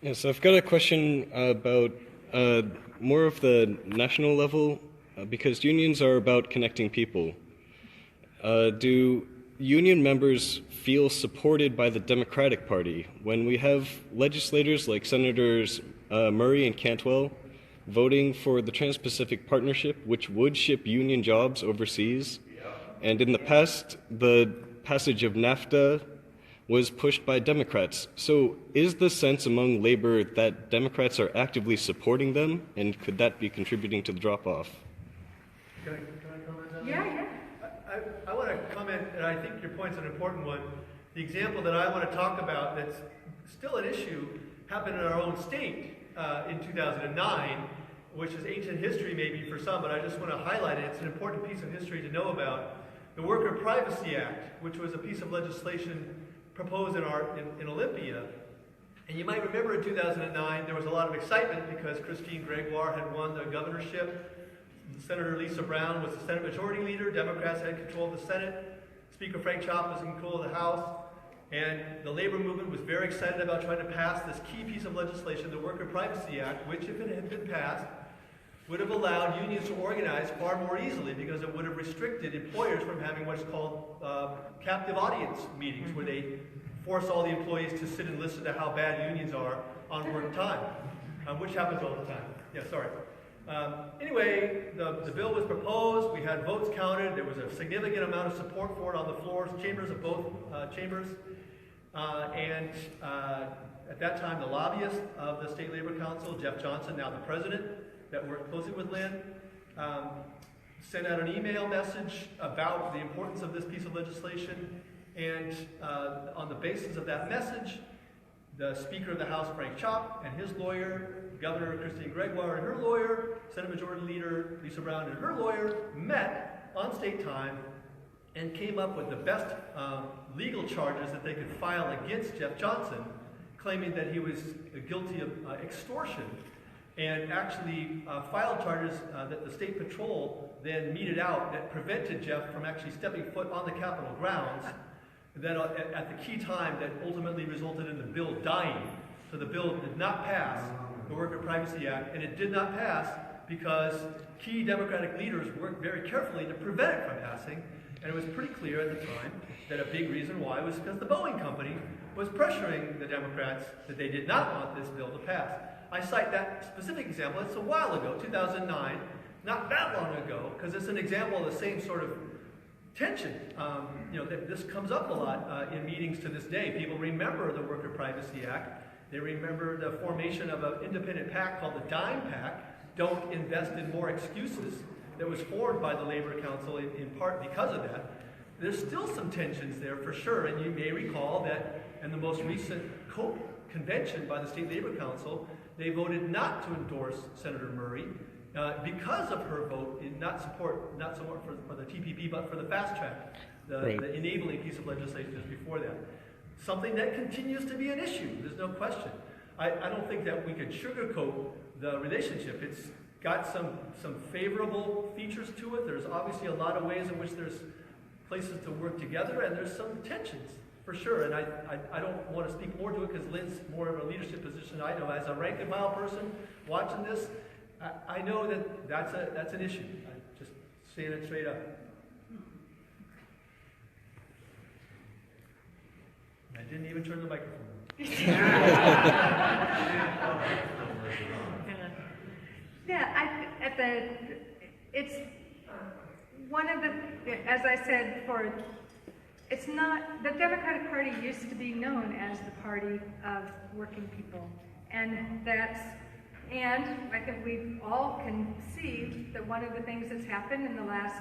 Yeah, so I've got a question about more of the national level, because unions are about connecting people. Do union members feel supported by the Democratic Party when we have legislators like Senators Murray and Cantwell voting for the Trans-Pacific Partnership, which would ship union jobs overseas? And in the past, the passage of NAFTA was pushed by Democrats. So is the sense among labor that Democrats are actively supporting them, and could that be contributing to the drop-off? Can I comment on that? Yeah. I want to comment, and I think your point's an important one. The example that I want to talk about that's still an issue happened in our own state in 2009, which is ancient history maybe for some, but I just want to highlight it. It's an important piece of history to know about. The Worker Privacy Act, which was a piece of legislation proposed in Olympia. And you might remember in 2009 there was a lot of excitement because Christine Gregoire had won the governorship. Senator Lisa Brown was the Senate Majority Leader. Democrats had control of the Senate. Speaker Frank Chop was in control of the House. And the labor movement was very excited about trying to pass this key piece of legislation, the Worker Privacy Act, which, if it had been passed, would have allowed unions to organize far more easily because it would have restricted employers from having what's called captive audience meetings, where they force all the employees to sit and listen to how bad unions are on work time, which happens all the time. Yeah, sorry. Anyway, the bill was proposed, we had votes counted, there was a significant amount of support for it on the floors, chambers of both chambers, and at that time the lobbyist of the State Labor Council, Jeff Johnson, now the president, that worked closely with Lynn, sent out an email message about the importance of this piece of legislation, and on the basis of that message, the Speaker of the House, Frank Chop, and his lawyer, Governor Christine Gregoire and her lawyer, Senate Majority Leader Lisa Brown and her lawyer, met on state time and came up with the best legal charges that they could file against Jeff Johnson, claiming that he was guilty of extortion, and actually filed charges that the State Patrol then meted out that prevented Jeff from actually stepping foot on the Capitol grounds, then at the key time that ultimately resulted in the bill dying. So the bill did not pass, the Worker Privacy Act, and it did not pass because key Democratic leaders worked very carefully to prevent it from passing, and it was pretty clear at the time that a big reason why was because the Boeing company was pressuring the Democrats that they did not want this bill to pass. I cite that specific example. It's a while ago, 2009, not that long ago, because it's an example of the same sort of tension. This comes up a lot in meetings to this day. People remember the Worker Privacy Act. They remember the formation of an independent PAC called the DIME PAC, Don't Invest in More Excuses, that was formed by the Labor Council in part because of that. There's still some tensions there for sure, and you may recall that in the most recent COPE convention by the State Labor Council, they voted not to endorse Senator Murray because of her vote in not so much for the TPP, but for the fast track, the enabling piece of legislation just before that. Something that continues to be an issue, there's no question. I don't think that we could sugarcoat the relationship. It's got some favorable features to it. There's obviously a lot of ways in which there's places to work together, and there's some tensions. For sure, and I don't want to speak more to it because Lynn's more of a leadership position than I know. As a rank and file person watching this, I know that that's an issue. I'm just saying it straight up. I didn't even turn the microphone on. It's one of the, as I said, it's not, the Democratic Party used to be known as the party of working people. And I think we all can see that one of the things that's happened in the last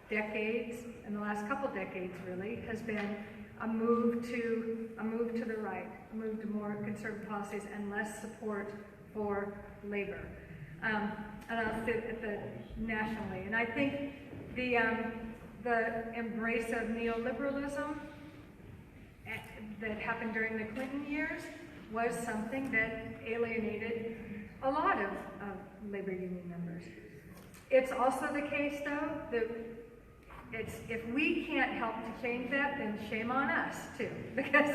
decades, in the last couple decades really, has been a move to the right, a move to more conservative policies and less support for labor. And I'll sit at the nationally. And I think the embrace of neoliberalism that happened during the Clinton years was something that alienated a lot of labor union members. It's also the case, though, that if we can't help to change that, then shame on us too, because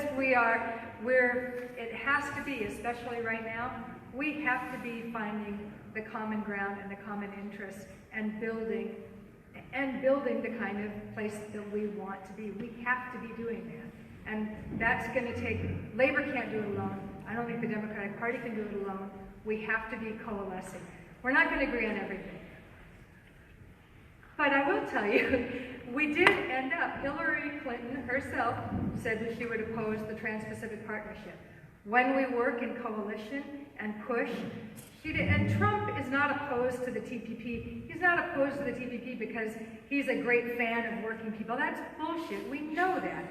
it has to be, especially right now, we have to be finding the common ground and the common interests and building the kind of place that we want to be. We have to be doing that. And that's going to take, Labor can't do it alone. I don't think the Democratic Party can do it alone. We have to be coalescing. We're not going to agree on everything. But I will tell you, we did end up, Hillary Clinton herself said that she would oppose the Trans-Pacific Partnership. When we work in coalition and push, she did. And Trump is not opposed to the TPP. He's not opposed to the TPP because he's a great fan of working people. That's bullshit. We know that.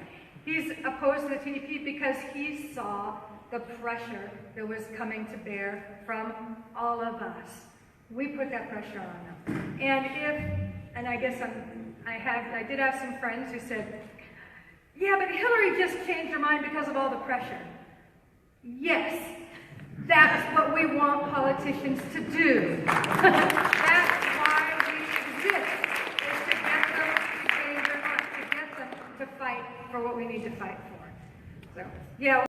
He's opposed to the TPP because he saw the pressure that was coming to bear from all of us. We put that pressure on them. And I guess I did have some friends who said, yeah, but Hillary just changed her mind because of all the pressure. Yes, that's what we want politicians to do. That's why we exist, is to get them to change their minds, to get them to fight for what we need to fight for. So, yeah.